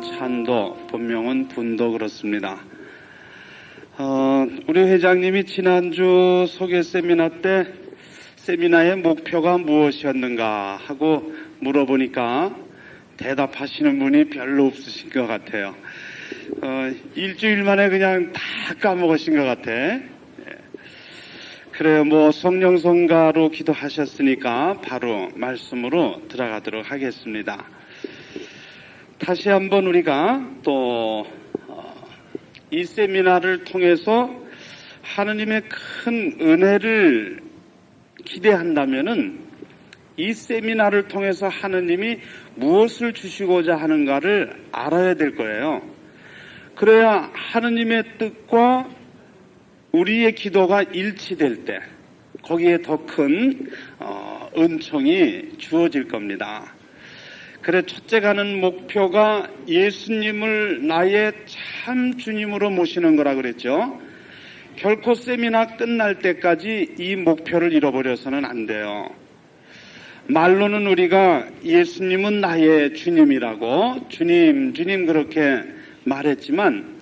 이름은 찬도, 본명은 분도 그렇습니다. 우리 회장님이 지난주 소개 세미나 때 세미나의 목표가 무엇이었는가 하고 물어보니까 대답하시는 분이 별로 없으신 것 같아요. 일주일 만에 그냥 다 까먹으신 것 같아. 그래요. 성령 성가로 기도하셨으니까 바로 말씀으로 들어가도록 하겠습니다. 다시 한번 우리가 또 이 세미나를 통해서 하느님의 큰 은혜를 기대한다면은 이 세미나를 통해서 하느님이 무엇을 주시고자 하는가를 알아야 될 거예요. 그래야 하느님의 뜻과 우리의 기도가 일치될 때 거기에 더 큰 은총이 주어질 겁니다. 그래 첫째 가는 목표가 예수님을 나의 참 주님으로 모시는 거라 그랬죠. 결코 세미나 끝날 때까지 이 목표를 잃어버려서는 안 돼요. 말로는 우리가 예수님은 나의 주님이라고 주님 그렇게 말했지만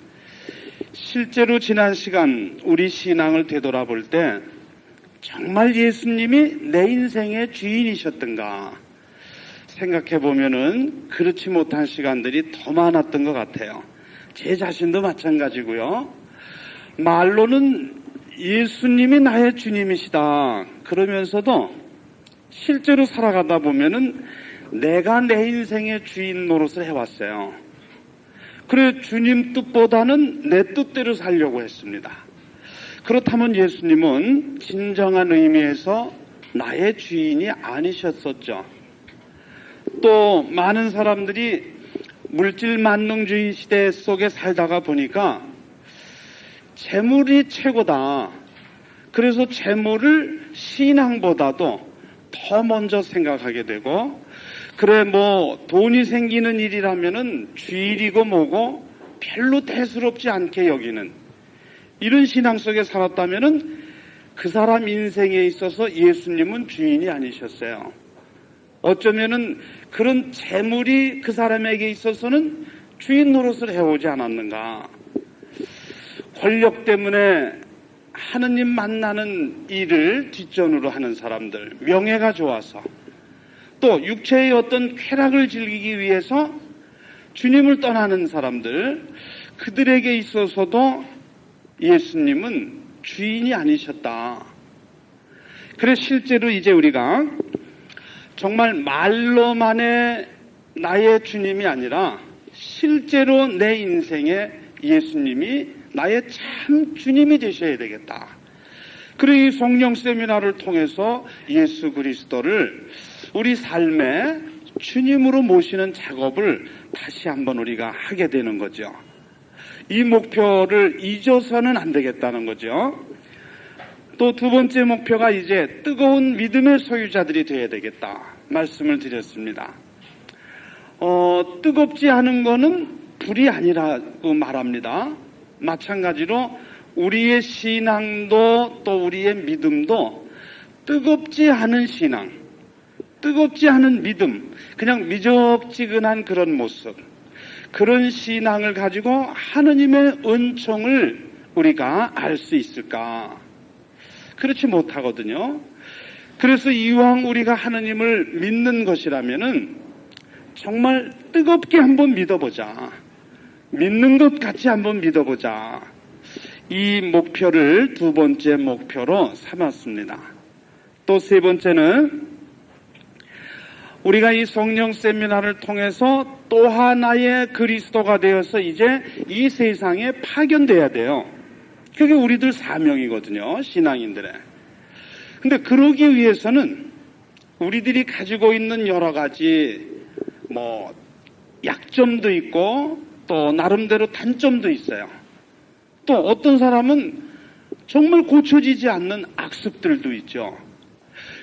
실제로 지난 시간 우리 신앙을 되돌아볼 때 정말 예수님이 내 인생의 주인이셨던가 생각해보면은 그렇지 못한 시간들이 더 많았던 것 같아요. 제 자신도 마찬가지고요. 말로는 예수님이 나의 주님이시다 그러면서도 실제로 살아가다 보면은 내가 내 인생의 주인 노릇을 해왔어요. 그래 주님 뜻보다는 내 뜻대로 살려고 했습니다. 그렇다면 예수님은 진정한 의미에서 나의 주인이 아니셨었죠. 또 많은 사람들이 물질 만능주의 시대 속에 살다가 보니까 재물이 최고다. 그래서 재물을 신앙보다도 더 먼저 생각하게 되고 그래 돈이 생기는 일이라면은 주일이고 뭐고 별로 대수롭지 않게 여기는 이런 신앙 속에 살았다면은 그 사람 인생에 있어서 예수님은 주인이 아니셨어요. 어쩌면은 그런 재물이 그 사람에게 있어서는 주인 노릇을 해오지 않았는가. 권력 때문에 하느님 만나는 일을 뒷전으로 하는 사람들, 명예가 좋아서 또 육체의 어떤 쾌락을 즐기기 위해서 주님을 떠나는 사람들, 그들에게 있어서도 예수님은 주인이 아니셨다. 그래서 실제로 이제 우리가 정말 말로만의 나의 주님이 아니라 실제로 내 인생에 예수님이 나의 참 주님이 되셔야 되겠다. 그리고 이 성령 세미나를 통해서 예수 그리스도를 우리 삶의 주님으로 모시는 작업을 다시 한번 우리가 하게 되는 거죠. 이 목표를 잊어서는 안 되겠다는 거죠. 또 두 번째 목표가 이제 뜨거운 믿음의 소유자들이 되어야 되겠다 말씀을 드렸습니다. 뜨겁지 않은 거는 불이 아니라고 말합니다. 마찬가지로 우리의 신앙도 또 우리의 믿음도 뜨겁지 않은 신앙, 뜨겁지 않은 믿음, 그냥 미적지근한 그런 모습, 그런 신앙을 가지고 하느님의 은총을 우리가 알 수 있을까? 그렇지 못하거든요. 그래서 이왕 우리가 하느님을 믿는 것이라면은 정말 뜨겁게 한번 믿어보자. 믿는 것 같이 한번 믿어보자. 이 목표를 두 번째 목표로 삼았습니다. 또 세 번째는 우리가 이 성령 세미나를 통해서 또 하나의 그리스도가 되어서 이제 이 세상에 파견돼야 돼요. 그게 우리들 사명이거든요. 신앙인들의. 근데 그러기 위해서는 우리들이 가지고 있는 여러 가지 약점도 있고 또 나름대로 단점도 있어요. 또 어떤 사람은 정말 고쳐지지 않는 악습들도 있죠.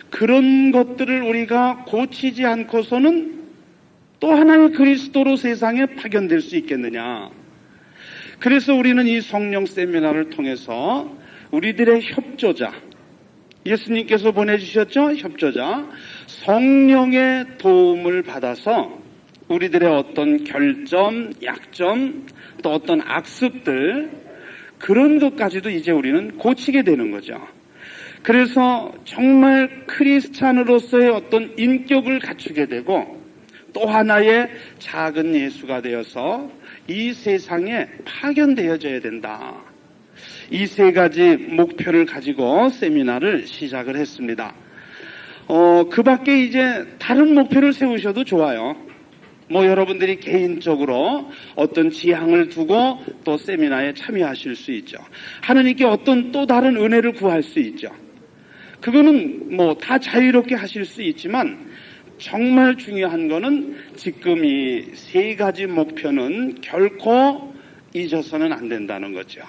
그런 것들을 우리가 고치지 않고서는 또 하나의 그리스도로 세상에 파견될 수 있겠느냐. 그래서 우리는 이 성령 세미나를 통해서 우리들의 협조자, 예수님께서 보내주셨죠? 협조자, 성령의 도움을 받아서 우리들의 어떤 결점, 약점, 또 어떤 악습들, 그런 것까지도 이제 우리는 고치게 되는 거죠. 그래서 정말 크리스찬으로서의 어떤 인격을 갖추게 되고 또 하나의 작은 예수가 되어서 이 세상에 파견되어져야 된다. 이 세 가지 목표를 가지고 세미나를 시작을 했습니다. 그 밖에 이제 다른 목표를 세우셔도 좋아요. 여러분들이 개인적으로 어떤 지향을 두고 또 세미나에 참여하실 수 있죠. 하느님께 어떤 또 다른 은혜를 구할 수 있죠. 그거는 다 자유롭게 하실 수 있지만 정말 중요한 거는 지금 이 세 가지 목표는 결코 잊어서는 안 된다는 거죠.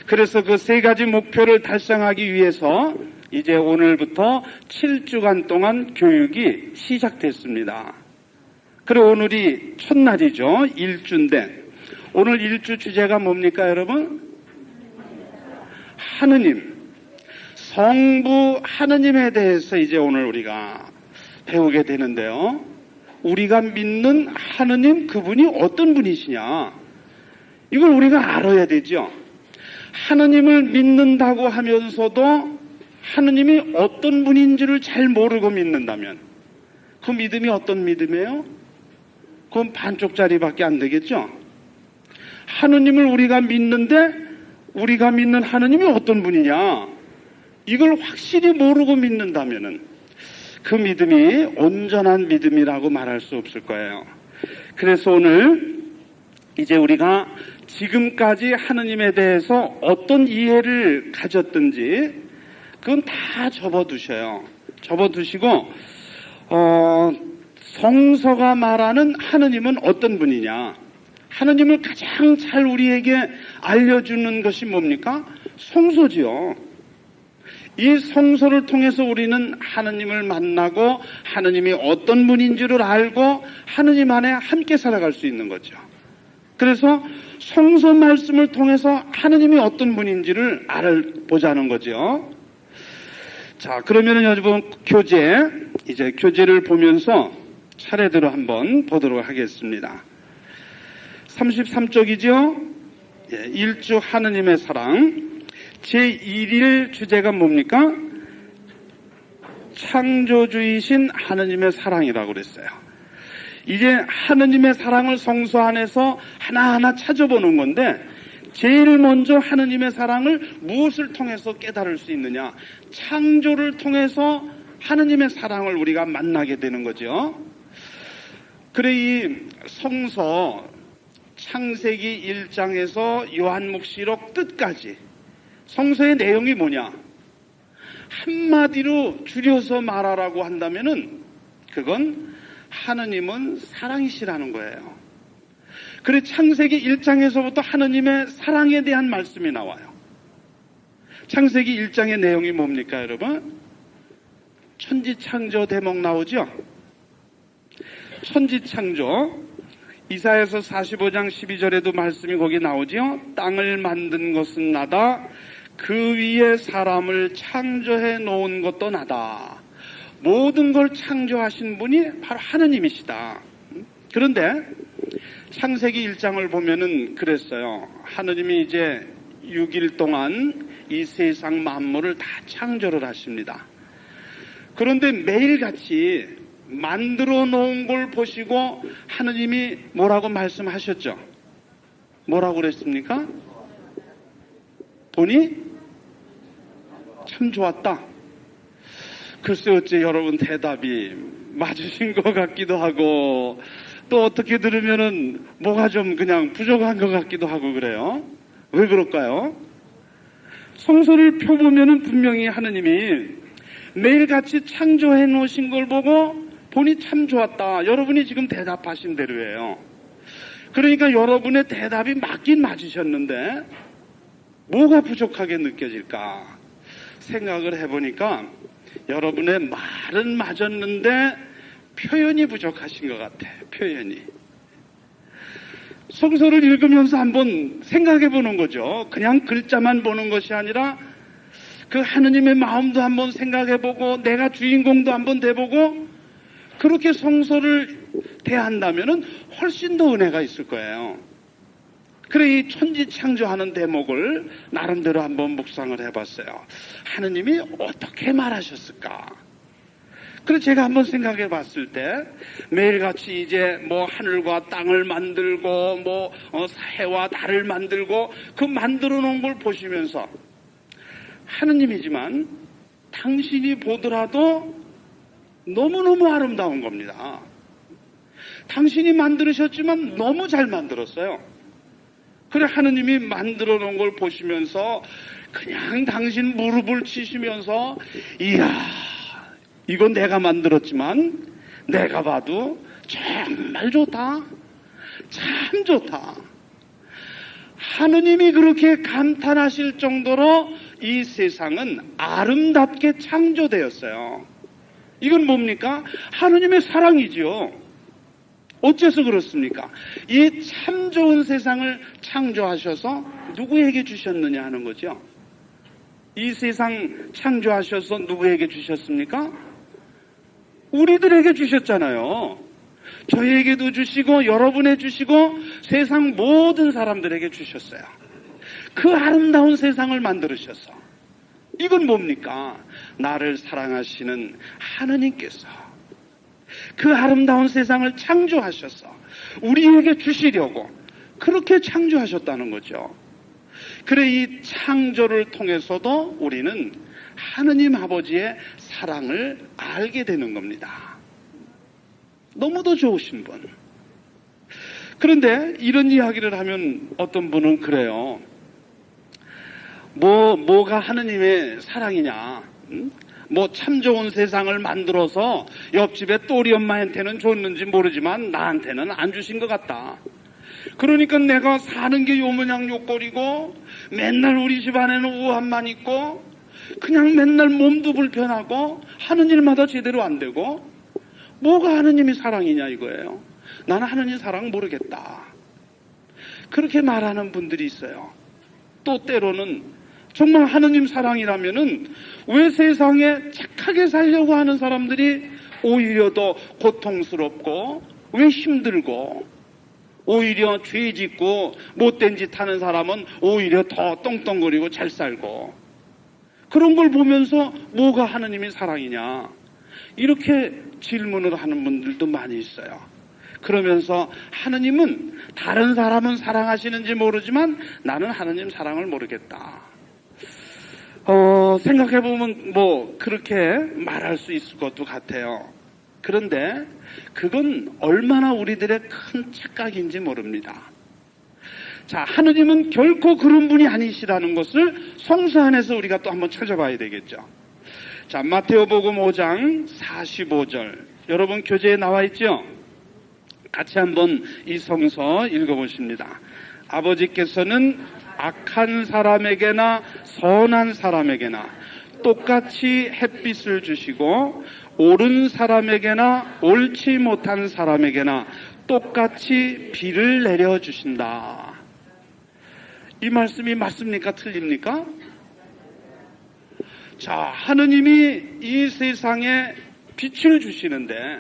그래서 그 세 가지 목표를 달성하기 위해서 이제 오늘부터 7주간 동안 교육이 시작됐습니다. 그리고 오늘이 첫날이죠. 1주인데 오늘 1주 주제가 뭡니까 여러분? 하느님, 성부 하느님에 대해서 이제 오늘 우리가 배우게 되는데요. 우리가 믿는 하느님, 그분이 어떤 분이시냐, 이걸 우리가 알아야 되죠. 하느님을 믿는다고 하면서도 하느님이 어떤 분인지를 잘 모르고 믿는다면 그 믿음이 어떤 믿음이에요? 그건 반쪽짜리밖에 안 되겠죠. 하느님을 우리가 믿는데 우리가 믿는 하느님이 어떤 분이냐, 이걸 확실히 모르고 믿는다면은 그 믿음이 온전한 믿음이라고 말할 수 없을 거예요. 그래서 오늘 이제 우리가 지금까지 하느님에 대해서 어떤 이해를 가졌든지 그건 다 접어두셔요. 접어두시고 성서가 말하는 하느님은 어떤 분이냐, 하느님을 가장 잘 우리에게 알려주는 것이 뭡니까? 성서지요. 이 성서를 통해서 우리는 하느님을 만나고 하느님이 어떤 분인지를 알고 하느님 안에 함께 살아갈 수 있는 거죠. 그래서 성서 말씀을 통해서 하느님이 어떤 분인지를 알아보자는 거죠. 자, 그러면은 여러분 이제 교재를 보면서 차례대로 한번 보도록 하겠습니다. 33쪽이죠. 1주 하느님의 사랑. 제1일 주제가 뭡니까? 창조주이신 하느님의 사랑이라고 그랬어요. 이제 하느님의 사랑을 성서 안에서 하나하나 찾아보는 건데 제일 먼저 하느님의 사랑을 무엇을 통해서 깨달을 수 있느냐? 창조를 통해서 하느님의 사랑을 우리가 만나게 되는 거죠. 그래 이 성서 창세기 1장에서 요한묵시록 끝까지 성서의 내용이 뭐냐? 한마디로 줄여서 말하라고 한다면은 그건 하느님은 사랑이시라는 거예요. 그래 창세기 1장에서부터 하느님의 사랑에 대한 말씀이 나와요. 창세기 1장의 내용이 뭡니까 여러분? 천지창조 대목 나오죠? 천지창조 이사야서 45장 12절에도 말씀이 거기 나오죠? 땅을 만든 것은 나다, 그 위에 사람을 창조해 놓은 것도 나다. 모든 걸 창조하신 분이 바로 하느님이시다. 그런데 창세기 1장을 보면은 그랬어요. 하느님이 이제 6일 동안 이 세상 만물을 다 창조를 하십니다. 그런데 매일같이 만들어 놓은 걸 보시고 하느님이 뭐라고 말씀하셨죠? 뭐라고 그랬습니까? 보니 참 좋았다. 글쎄 어째 여러분 대답이 맞으신 것 같기도 하고 또 어떻게 들으면은 뭐가 좀 그냥 부족한 것 같기도 하고 그래요. 왜 그럴까요? 성서를 펴보면은 분명히 하느님이 매일같이 창조해 놓으신 걸 보고 보니 참 좋았다. 여러분이 지금 대답하신 대로예요. 그러니까 여러분의 대답이 맞긴 맞으셨는데 뭐가 부족하게 느껴질까 생각을 해보니까 여러분의 말은 맞았는데 표현이 부족하신 것 같아. 표현이. 성서를 읽으면서 한번 생각해 보는 거죠. 그냥 글자만 보는 것이 아니라 그 하느님의 마음도 한번 생각해 보고 내가 주인공도 한번 돼보고 그렇게 성서를 대한다면은 훨씬 더 은혜가 있을 거예요. 그래, 이 천지창조하는 대목을 나름대로 한번 묵상을 해봤어요. 하느님이 어떻게 말하셨을까? 그래서 제가 한번 생각해 봤을 때 매일같이 이제 뭐 하늘과 땅을 만들고 뭐 해와 달을 만들고 그 만들어 놓은 걸 보시면서 하느님이지만 당신이 보더라도 너무너무 아름다운 겁니다. 당신이 만들으셨지만 너무 잘 만들었어요. 그래, 하느님이 만들어 놓은 걸 보시면서 그냥 당신 무릎을 치시면서 이야, 이건 내가 만들었지만 내가 봐도 정말 좋다. 참 좋다. 하느님이 그렇게 감탄하실 정도로 이 세상은 아름답게 창조되었어요. 이건 뭡니까? 하느님의 사랑이지요. 어째서 그렇습니까? 이 참 좋은 세상을 창조하셔서 누구에게 주셨느냐 하는 거죠. 이 세상 창조하셔서 누구에게 주셨습니까? 우리들에게 주셨잖아요. 저희에게도 주시고 여러분에 주시고 세상 모든 사람들에게 주셨어요. 그 아름다운 세상을 만들으셔서 이건 뭡니까? 나를 사랑하시는 하느님께서 그 아름다운 세상을 창조하셔서 우리에게 주시려고 그렇게 창조하셨다는 거죠. 그래, 이 창조를 통해서도 우리는 하느님 아버지의 사랑을 알게 되는 겁니다. 너무도 좋으신 분. 그런데 이런 이야기를 하면 어떤 분은 그래요. 뭐가 하느님의 사랑이냐? 뭐 참 좋은 세상을 만들어서 옆집에 또리 엄마한테는 줬는지 모르지만 나한테는 안 주신 것 같다. 그러니까 내가 사는 게 요 모양 요꼴이고 맨날 우리 집안에는 우한만 있고 그냥 맨날 몸도 불편하고 하는 일마다 제대로 안 되고 뭐가 하느님이 사랑이냐 이거예요. 나는 하느님 사랑 모르겠다. 그렇게 말하는 분들이 있어요. 또 때로는 정말 하느님 사랑이라면은 왜 세상에 착하게 살려고 하는 사람들이 오히려 더 고통스럽고 왜 힘들고 오히려 죄 짓고 못된 짓 하는 사람은 오히려 더 떵떵거리고 잘 살고 그런 걸 보면서 뭐가 하느님의 사랑이냐 이렇게 질문을 하는 분들도 많이 있어요. 그러면서 하느님은 다른 사람은 사랑하시는지 모르지만 나는 하느님 사랑을 모르겠다. 생각해보면 뭐 그렇게 말할 수 있을 것도 같아요. 그런데 그건 얼마나 우리들의 큰 착각인지 모릅니다. 자, 하느님은 결코 그런 분이 아니시라는 것을 성서 안에서 우리가 또 한번 찾아봐야 되겠죠. 자, 마태오복음 5장 45절 여러분 교재에 나와 있죠? 같이 한번 이 성서 읽어보십니다. 아버지께서는 악한 사람에게나 선한 사람에게나 똑같이 햇빛을 주시고 옳은 사람에게나 옳지 못한 사람에게나 똑같이 비를 내려주신다. 이 말씀이 맞습니까? 틀립니까? 자, 하느님이 이 세상에 빛을 주시는데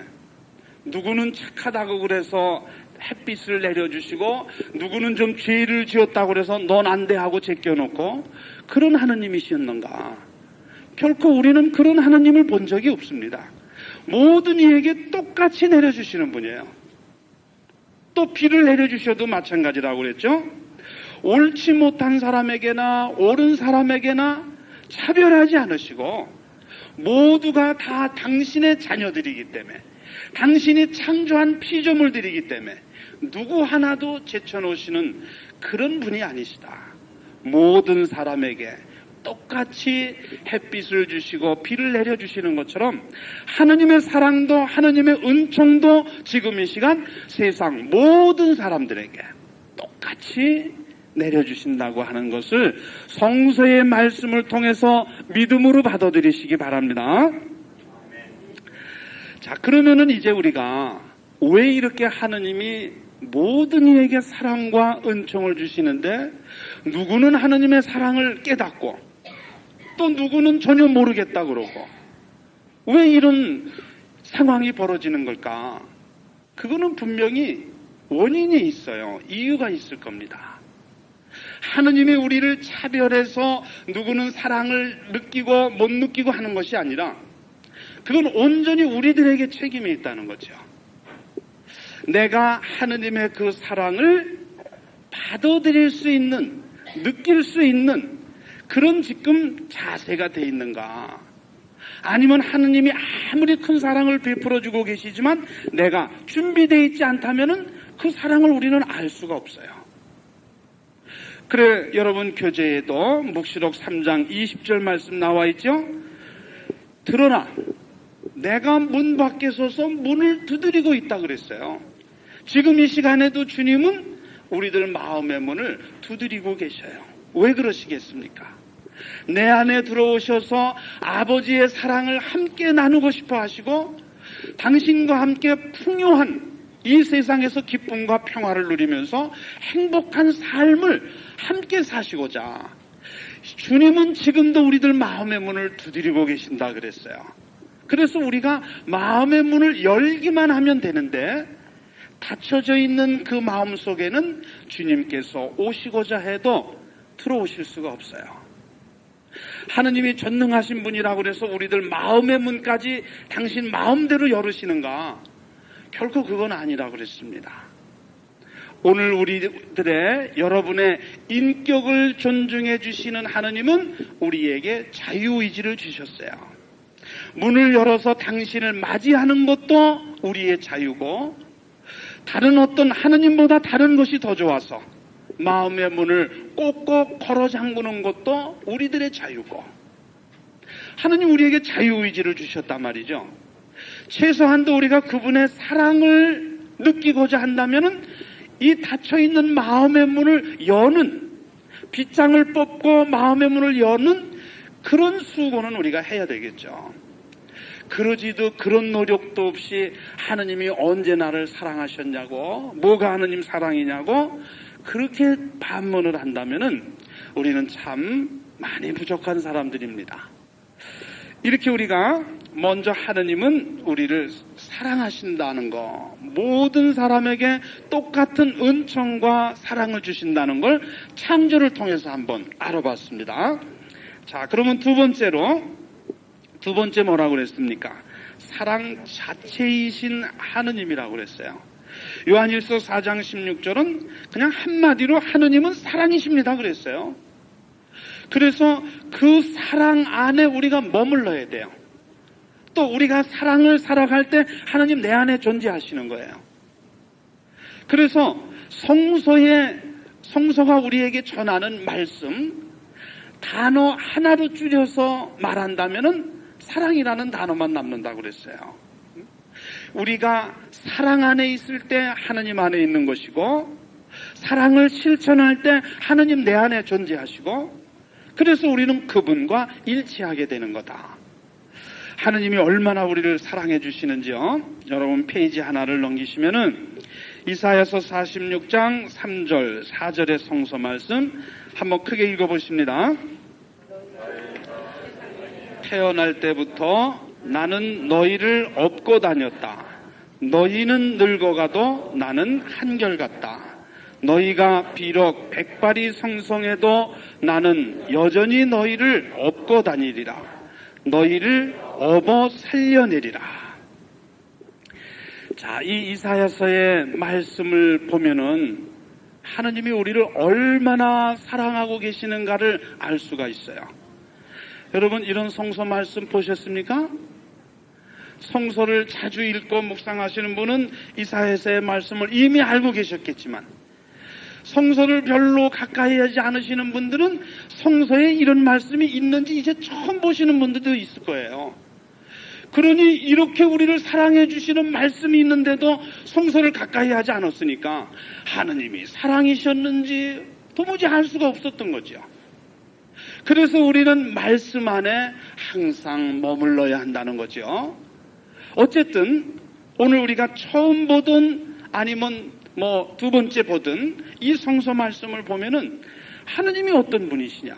누구는 착하다고 그래서 햇빛을 내려주시고 누구는 좀 죄를 지었다고 그래서 넌 안 돼 하고 제껴놓고 그런 하느님이셨는가? 결코 우리는 그런 하느님을 본 적이 없습니다. 모든 이에게 똑같이 내려주시는 분이에요. 또 비를 내려주셔도 마찬가지라고 그랬죠. 옳지 못한 사람에게나 옳은 사람에게나 차별하지 않으시고 모두가 다 당신의 자녀들이기 때문에 당신이 창조한 피조물들이기 때문에 누구 하나도 제쳐놓으시는 그런 분이 아니시다. 모든 사람에게 똑같이 햇빛을 주시고 비를 내려주시는 것처럼 하느님의 사랑도 하느님의 은총도 지금 이 시간 세상 모든 사람들에게 똑같이 내려주신다고 하는 것을 성서의 말씀을 통해서 믿음으로 받아들이시기 바랍니다. 자, 그러면은 이제 우리가 왜 이렇게 하느님이 모든 이에게 사랑과 은총을 주시는데 누구는 하느님의 사랑을 깨닫고 또 누구는 전혀 모르겠다 그러고 왜 이런 상황이 벌어지는 걸까? 그거는 분명히 원인이 있어요. 이유가 있을 겁니다. 하느님이 우리를 차별해서 누구는 사랑을 느끼고 못 느끼고 하는 것이 아니라 그건 온전히 우리들에게 책임이 있다는 거죠. 내가 하느님의 그 사랑을 받아들일 수 있는, 느낄 수 있는 그런 지금 자세가 돼 있는가? 아니면 하느님이 아무리 큰 사랑을 베풀어 주고 계시지만 내가 준비되어 있지 않다면은 그 사랑을 우리는 알 수가 없어요. 그래, 여러분 교재에도 묵시록 3장 20절 말씀 나와 있죠? 들어라, 내가 문 밖에 서서 문을 두드리고 있다 그랬어요. 지금 이 시간에도 주님은 우리들 마음의 문을 두드리고 계셔요. 왜 그러시겠습니까? 내 안에 들어오셔서 아버지의 사랑을 함께 나누고 싶어 하시고 당신과 함께 풍요한 이 세상에서 기쁨과 평화를 누리면서 행복한 삶을 함께 사시고자 주님은 지금도 우리들 마음의 문을 두드리고 계신다 그랬어요. 그래서 우리가 마음의 문을 열기만 하면 되는데 닫혀져 있는 그 마음 속에는 주님께서 오시고자 해도 들어오실 수가 없어요. 하느님이 전능하신 분이라고 그래서 우리들 마음의 문까지 당신 마음대로 열으시는가? 결코 그건 아니라고 그랬습니다. 오늘 우리들의 여러분의 인격을 존중해 주시는 하느님은 우리에게 자유의지를 주셨어요. 문을 열어서 당신을 맞이하는 것도 우리의 자유고 다른 어떤 하느님보다 다른 것이 더 좋아서 마음의 문을 꼭꼭 걸어 잠그는 것도 우리들의 자유고 하느님 우리에게 자유의지를 주셨단 말이죠. 최소한도 우리가 그분의 사랑을 느끼고자 한다면은 이 닫혀있는 마음의 문을 여는 빗장을 뽑고 마음의 문을 여는 그런 수고는 우리가 해야 되겠죠. 그러지도 그런 노력도 없이 하느님이 언제 나를 사랑하셨냐고 뭐가 하느님 사랑이냐고 그렇게 반문을 한다면은 우리는 참 많이 부족한 사람들입니다. 이렇게 우리가 먼저 하느님은 우리를 사랑하신다는 거, 모든 사람에게 똑같은 은총과 사랑을 주신다는 걸 창조를 통해서 한번 알아봤습니다. 자, 그러면 두 번째 뭐라고 그랬습니까? 사랑 자체이신 하느님이라고 그랬어요. 요한일서 4장 16절은 그냥 한마디로 하느님은 사랑이십니다 그랬어요. 그래서 그 사랑 안에 우리가 머물러야 돼요. 또 우리가 사랑을 살아갈 때 하나님 내 안에 존재하시는 거예요. 그래서 성서가 우리에게 전하는 말씀 단어 하나로 줄여서 말한다면은 사랑이라는 단어만 남는다고 그랬어요. 우리가 사랑 안에 있을 때 하나님 안에 있는 것이고 사랑을 실천할 때 하나님 내 안에 존재하시고 그래서 우리는 그분과 일치하게 되는 거다. 하느님이 얼마나 우리를 사랑해 주시는지요. 여러분 페이지 하나를 넘기시면은 이사야서 46장 3절 4절의 성서 말씀 한번 크게 읽어보십니다. 태어날 때부터 나는 너희를 업고 다녔다. 너희는 늙어가도 나는 한결같다. 너희가 비록 백발이 성성해도 나는 여전히 너희를 업고 다니리라. 너희를 업어 살려내리라. 자, 이 이사야서의 말씀을 보면은 하느님이 우리를 얼마나 사랑하고 계시는가를 알 수가 있어요. 여러분 이런 성서 말씀 보셨습니까? 성서를 자주 읽고 묵상하시는 분은 이사야서의 말씀을 이미 알고 계셨겠지만 성서를 별로 가까이 하지 않으시는 분들은 성서에 이런 말씀이 있는지 이제 처음 보시는 분들도 있을 거예요. 그러니 이렇게 우리를 사랑해 주시는 말씀이 있는데도 성서를 가까이 하지 않았으니까 하느님이 사랑이셨는지 도무지 알 수가 없었던 거죠. 그래서 우리는 말씀 안에 항상 머물러야 한다는 거죠. 어쨌든 오늘 우리가 처음 보든 아니면 두 번째 보든 이 성서 말씀을 보면은 하느님이 어떤 분이시냐.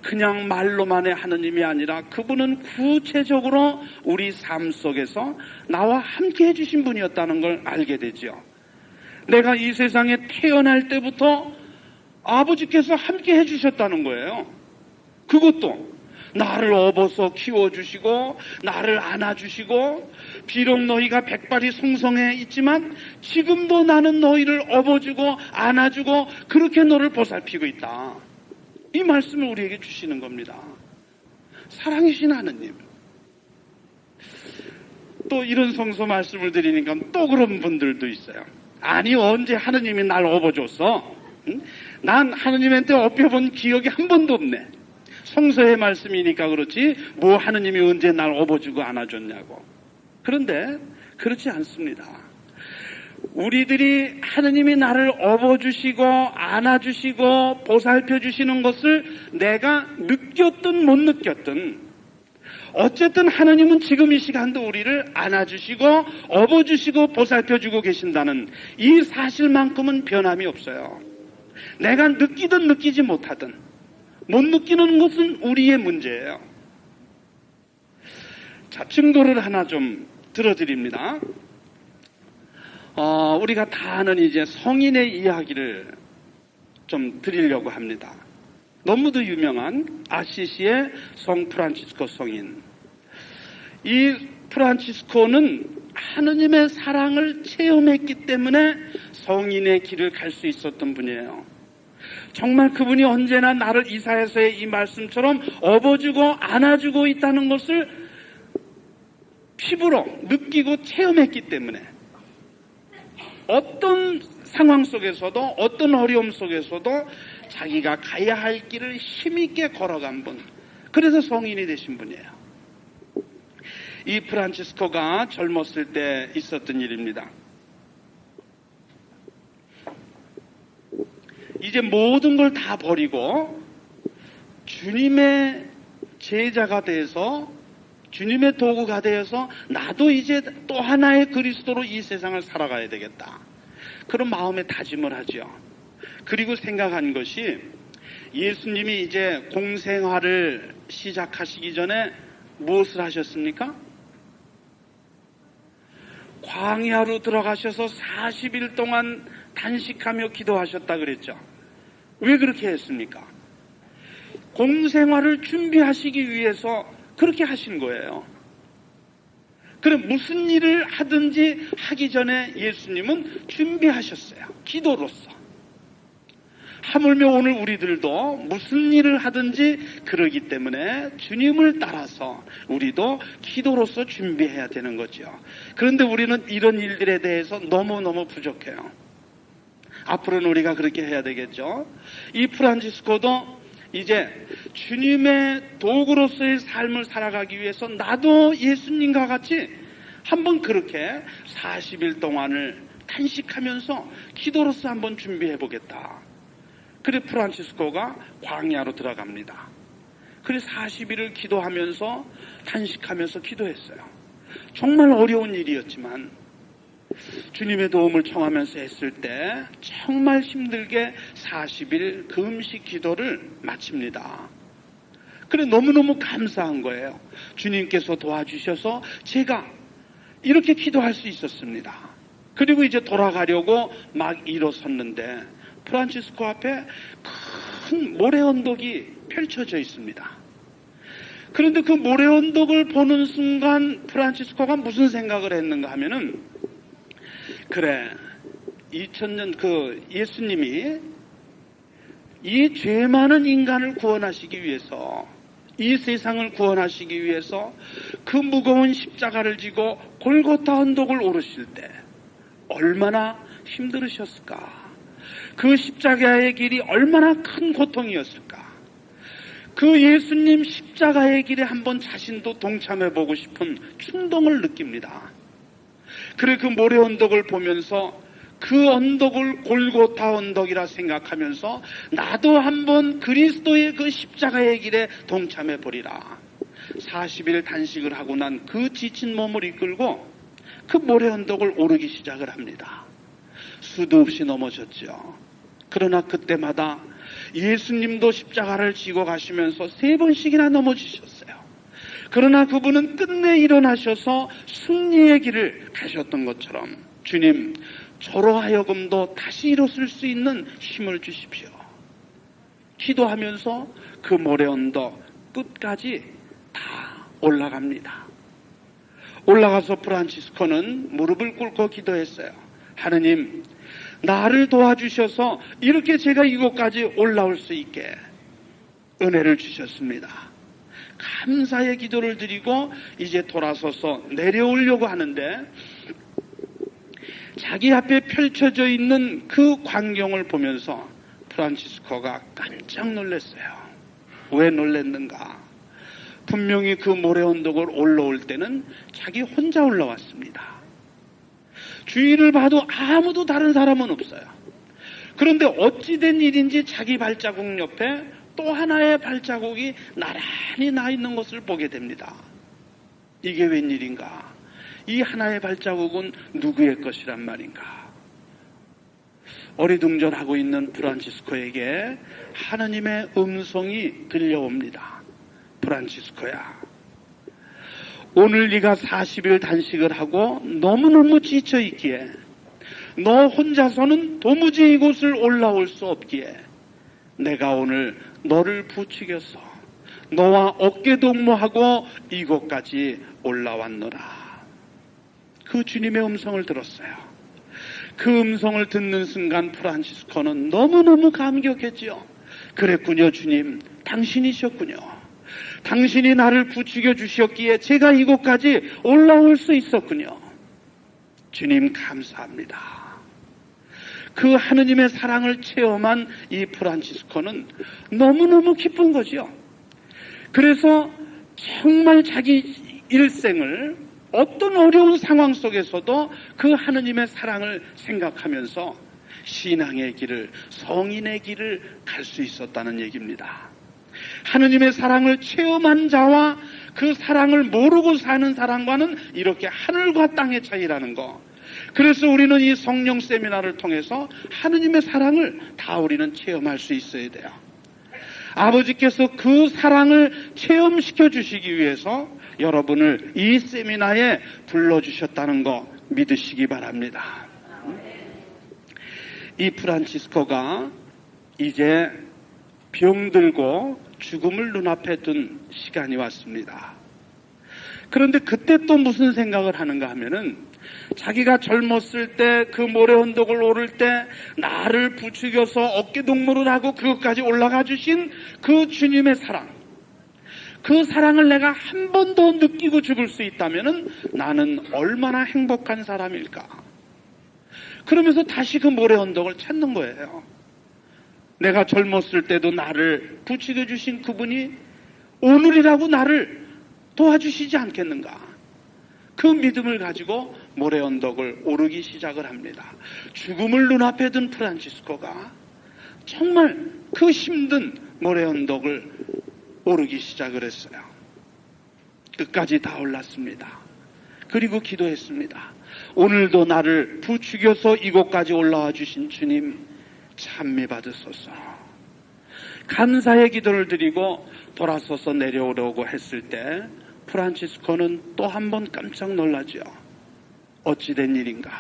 그냥 말로만의 하느님이 아니라 그분은 구체적으로 우리 삶 속에서 나와 함께 해주신 분이었다는 걸 알게 되지요. 내가 이 세상에 태어날 때부터 아버지께서 함께 해주셨다는 거예요. 그것도 나를 업어서 키워주시고 나를 안아주시고, 비록 너희가 백발이 송성해 있지만 지금도 나는 너희를 업어주고 안아주고 그렇게 너를 보살피고 있다. 이 말씀을 우리에게 주시는 겁니다. 사랑이신 하느님. 또 이런 성서 말씀을 드리니까 또 그런 분들도 있어요. 아니, 언제 하느님이 날 업어줬어? 응? 난 하느님한테 업혀본 기억이 한 번도 없네. 성서의 말씀이니까 그렇지 뭐 하느님이 언제 날 업어주고 안아줬냐고. 그런데 그렇지 않습니다. 우리들이 하느님이 나를 업어주시고 안아주시고 보살펴주시는 것을 내가 느꼈든 못 느꼈든 어쨌든 하느님은 지금 이 시간도 우리를 안아주시고 업어주시고 보살펴주고 계신다는 이 사실만큼은 변함이 없어요. 내가 느끼든 느끼지 못하든 못 느끼는 것은 우리의 문제예요. 자, 증거를 하나 좀 들어드립니다. 우리가 다 아는 이제 성인의 이야기를 좀 드리려고 합니다. 너무도 유명한 아시시의 성 프란치스코 성인. 이 프란치스코는 하느님의 사랑을 체험했기 때문에 성인의 길을 갈 수 있었던 분이에요. 정말 그분이 언제나 나를 이사야서의 이 말씀처럼 업어주고 안아주고 있다는 것을 피부로 느끼고 체험했기 때문에 어떤 상황 속에서도 어떤 어려움 속에서도 자기가 가야 할 길을 힘있게 걸어간 분, 그래서 성인이 되신 분이에요. 이 프란치스코가 젊었을 때 있었던 일입니다. 이제 모든 걸 다 버리고 주님의 제자가 돼서 주님의 도구가 되어서 나도 이제 또 하나의 그리스도로 이 세상을 살아가야 되겠다. 그런 마음의 다짐을 하죠. 그리고 생각한 것이 예수님이 이제 공생활을 시작하시기 전에 무엇을 하셨습니까? 광야로 들어가셔서 40일 동안 단식하며 기도하셨다 그랬죠. 왜 그렇게 했습니까? 공생활을 준비하시기 위해서 그렇게 하신 거예요. 그럼 무슨 일을 하든지 하기 전에 예수님은 준비하셨어요. 기도로서. 하물며 오늘 우리들도 무슨 일을 하든지 그러기 때문에 주님을 따라서 우리도 기도로서 준비해야 되는 거죠. 그런데 우리는 이런 일들에 대해서 너무너무 부족해요. 앞으로는 우리가 그렇게 해야 되겠죠. 이 프란치스코도 이제 주님의 도구로서의 삶을 살아가기 위해서 나도 예수님과 같이 한번 그렇게 40일 동안을 탄식하면서 기도로서 한번 준비해 보겠다. 그래 프란치스코가 광야로 들어갑니다. 그래 40일을 기도하면서 탄식하면서 기도했어요. 정말 어려운 일이었지만 주님의 도움을 청하면서 했을 때 정말 힘들게 40일 금식 기도를 마칩니다. 그래 너무너무 감사한 거예요. 주님께서 도와주셔서 제가 이렇게 기도할 수 있었습니다. 그리고 이제 돌아가려고 막 일어섰는데 프란치스코 앞에 큰 모래 언덕이 펼쳐져 있습니다. 그런데 그 모래 언덕을 보는 순간 프란치스코가 무슨 생각을 했는가 하면은, 그래 2000년 그 예수님이 이 죄 많은 인간을 구원하시기 위해서, 이 세상을 구원하시기 위해서 그 무거운 십자가를 지고 골고타 언덕을 오르실 때 얼마나 힘들으셨을까? 그 십자가의 길이 얼마나 큰 고통이었을까? 그 예수님 십자가의 길에 한번 자신도 동참해보고 싶은 충동을 느낍니다. 그래 그 모래 언덕을 보면서 그 언덕을 골고타 언덕이라 생각하면서 나도 한번 그리스도의 그 십자가의 길에 동참해보리라. 40일 단식을 하고 난 그 지친 몸을 이끌고 그 모래 언덕을 오르기 시작을 합니다. 수도 없이 넘어졌죠. 그러나 그때마다 예수님도 십자가를 지고 가시면서 3번씩이나 넘어지셨어요. 그러나 그분은 끝내 일어나셔서 승리의 길을 가셨던 것처럼 주님, 저로 하여금도 다시 일어설 수 있는 힘을 주십시오. 기도하면서 그 모래 언덕 끝까지 다 올라갑니다. 올라가서 프란치스코는 무릎을 꿇고 기도했어요. 하느님, 나를 도와주셔서 이렇게 제가 이곳까지 올라올 수 있게 은혜를 주셨습니다. 감사의 기도를 드리고 이제 돌아서서 내려오려고 하는데 자기 앞에 펼쳐져 있는 그 광경을 보면서 프란치스코가 깜짝 놀랐어요. 왜 놀랐는가? 분명히 그 모래 언덕을 올라올 때는 자기 혼자 올라왔습니다. 주위를 봐도 아무도 다른 사람은 없어요. 그런데 어찌된 일인지 자기 발자국 옆에 또 하나의 발자국이 나란히 나 있는 것을 보게 됩니다. 이게 웬일인가? 이 하나의 발자국은 누구의 것이란 말인가? 어리둥절하고 있는 프란치스코에게 하느님의 음성이 들려옵니다. 프란치스코야, 오늘 네가 40일 단식을 하고 너무너무 지쳐 있기에 너 혼자서는 도무지 이곳을 올라올 수 없기에 내가 오늘 너를 부추겨서 너와 어깨동무하고 이곳까지 올라왔노라. 그 주님의 음성을 들었어요. 그 음성을 듣는 순간 프란치스코는 너무너무 감격했지요. 그랬군요, 주님. 당신이셨군요. 당신이 나를 부추겨 주셨기에 제가 이곳까지 올라올 수 있었군요. 주님 감사합니다. 그 하느님의 사랑을 체험한 이 프란치스코는 너무너무 기쁜 거지요. 그래서 정말 자기 일생을 어떤 어려운 상황 속에서도 그 하느님의 사랑을 생각하면서 신앙의 길을, 성인의 길을 갈 수 있었다는 얘기입니다. 하느님의 사랑을 체험한 자와 그 사랑을 모르고 사는 사람과는 이렇게 하늘과 땅의 차이라는 거. 그래서 우리는 이 성령 세미나를 통해서 하느님의 사랑을 다 우리는 체험할 수 있어야 돼요. 아버지께서 그 사랑을 체험시켜 주시기 위해서 여러분을 이 세미나에 불러주셨다는 거 믿으시기 바랍니다. 이 프란치스코가 이제 병들고 죽음을 눈앞에 둔 시간이 왔습니다. 그런데 그때 또 무슨 생각을 하는가 하면은 자기가 젊었을 때 그 모래 언덕을 오를 때 나를 부추겨서 어깨동무를 하고 그것까지 올라가 주신 그 주님의 사랑, 그 사랑을 내가 한 번 더 느끼고 죽을 수 있다면은 나는 얼마나 행복한 사람일까. 그러면서 다시 그 모래 언덕을 찾는 거예요. 내가 젊었을 때도 나를 부추겨 주신 그분이 오늘이라고 나를 도와주시지 않겠는가. 그 믿음을 가지고 모래 언덕을 오르기 시작을 합니다. 죽음을 눈앞에 둔 프란치스코가 정말 그 힘든 모래 언덕을 오르기 시작을 했어요. 끝까지 다 올랐습니다. 그리고 기도했습니다. 오늘도 나를 부추겨서 이곳까지 올라와 주신 주님 찬미 받으소서. 감사의 기도를 드리고 돌아서서 내려오려고 했을 때 프란치스코는 또 한 번 깜짝 놀라죠. 어찌된 일인가.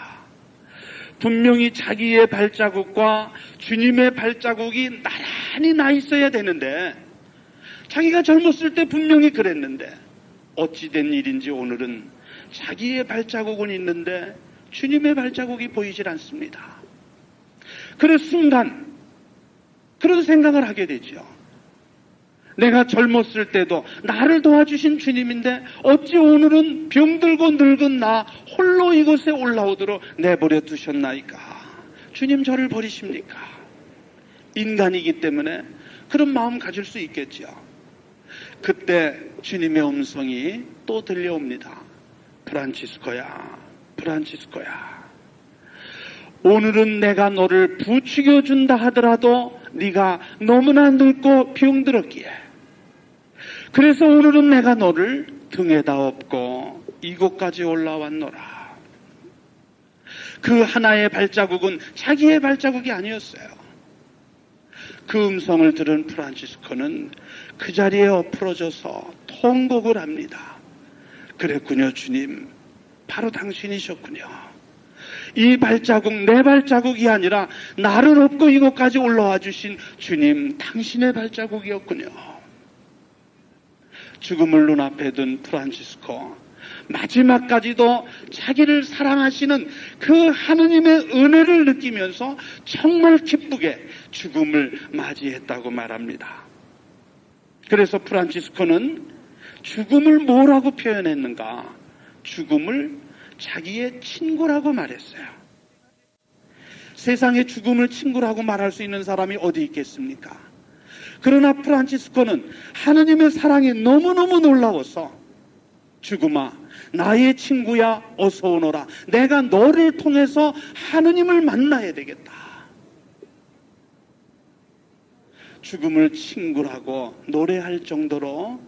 분명히 자기의 발자국과 주님의 발자국이 나란히 나 있어야 되는데 자기가 젊었을 때 분명히 그랬는데 어찌된 일인지 오늘은 자기의 발자국은 있는데 주님의 발자국이 보이질 않습니다. 그래서 순간 그런 생각을 하게 되죠. 내가 젊었을 때도 나를 도와주신 주님인데 어찌 오늘은 병들고 늙은 나 홀로 이곳에 올라오도록 내버려 두셨나이까. 주님 저를 버리십니까? 인간이기 때문에 그런 마음 가질 수 있겠죠. 그때 주님의 음성이 또 들려옵니다. 프란치스코야, 프란치스코야. 오늘은 내가 너를 부추겨 준다 하더라도 네가 너무나 늙고 병들었기에 그래서 오늘은 내가 너를 등에다 업고 이곳까지 올라왔노라. 그 하나의 발자국은 자기의 발자국이 아니었어요. 그 음성을 들은 프란치스코는 그 자리에 엎어져서 통곡을 합니다. 그랬군요, 주님. 바로 당신이셨군요. 이 발자국, 내 발자국이 아니라 나를 업고 이곳까지 올라와 주신 주님, 당신의 발자국이었군요. 죽음을 눈앞에 둔 프란치스코, 마지막까지도 자기를 사랑하시는 그 하느님의 은혜를 느끼면서 정말 기쁘게 죽음을 맞이했다고 말합니다. 그래서 프란치스코는 죽음을 뭐라고 표현했는가? 죽음을 자기의 친구라고 말했어요. 세상에 죽음을 친구라고 말할 수 있는 사람이 어디 있겠습니까? 그러나 프란치스코는 하느님의 사랑에 너무너무 놀라워서 죽음아, 나의 친구야, 어서 오너라. 내가 너를 통해서 하느님을 만나야 되겠다. 죽음을 친구라고 노래할 정도로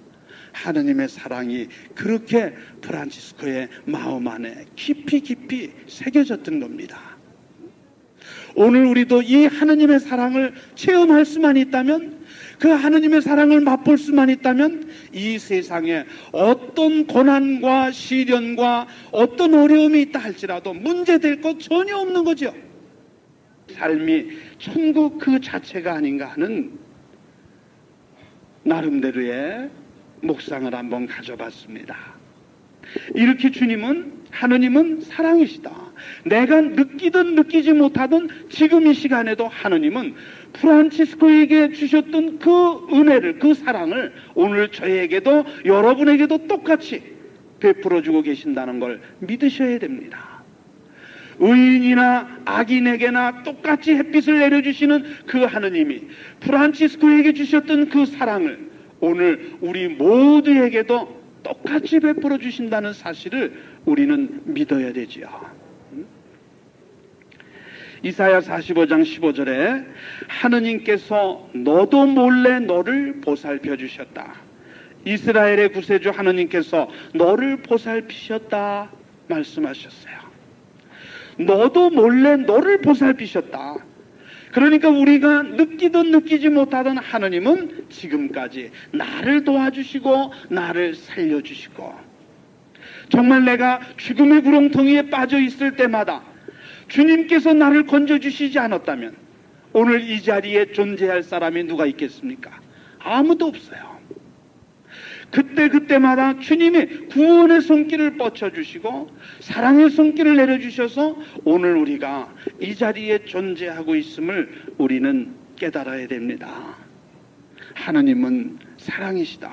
하느님의 사랑이 그렇게 프란치스코의 마음 안에 깊이 깊이 새겨졌던 겁니다. 오늘 우리도 이 하느님의 사랑을 체험할 수만 있다면, 그 하느님의 사랑을 맛볼 수만 있다면 이 세상에 어떤 고난과 시련과 어떤 어려움이 있다 할지라도 문제될 것 전혀 없는 거죠. 삶이 천국 그 자체가 아닌가 하는 나름대로의 묵상을 한번 가져봤습니다. 이렇게 하느님은 사랑이시다. 내가 느끼든 느끼지 못하든 지금 이 시간에도 하느님은 프란치스코에게 주셨던 그 은혜를, 그 사랑을 오늘 저에게도 여러분에게도 똑같이 베풀어주고 계신다는 걸 믿으셔야 됩니다. 의인이나 악인에게나 똑같이 햇빛을 내려주시는 그 하느님이 프란치스코에게 주셨던 그 사랑을 오늘 우리 모두에게도 똑같이 베풀어 주신다는 사실을 우리는 믿어야 되지요. 이사야 45장 15절에 하느님께서 너도 몰래 너를 보살펴 주셨다. 이스라엘의 구세주 하느님께서 너를 보살피셨다 말씀하셨어요. 너도 몰래 너를 보살피셨다. 그러니까 우리가 느끼든 느끼지 못하던 하느님은 지금까지 나를 도와주시고 나를 살려주시고, 정말 내가 죽음의 구렁텅이에 빠져 있을 때마다 주님께서 나를 건져주시지 않았다면 오늘 이 자리에 존재할 사람이 누가 있겠습니까? 아무도 없어요. 그때마다 주님이 구원의 손길을 뻗쳐주시고 사랑의 손길을 내려주셔서 오늘 우리가 이 자리에 존재하고 있음을 우리는 깨달아야 됩니다. 하느님은 사랑이시다.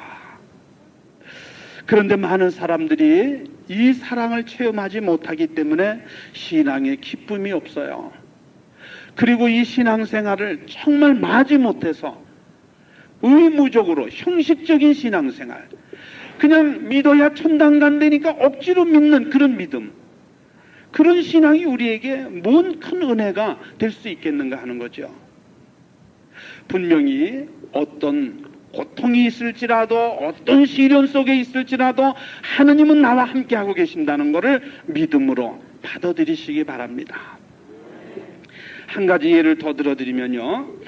그런데 많은 사람들이 이 사랑을 체험하지 못하기 때문에 신앙에 기쁨이 없어요. 그리고 이 신앙생활을 정말 마지못해서 의무적으로 형식적인 신앙생활, 그냥 믿어야 천당 간다니까 억지로 믿는 그런 믿음, 그런 신앙이 우리에게 뭔 큰 은혜가 될 수 있겠는가 하는 거죠. 분명히 어떤 고통이 있을지라도 어떤 시련 속에 있을지라도 하느님은 나와 함께하고 계신다는 것을 믿음으로 받아들이시기 바랍니다. 한 가지 예를 더 들어드리면요,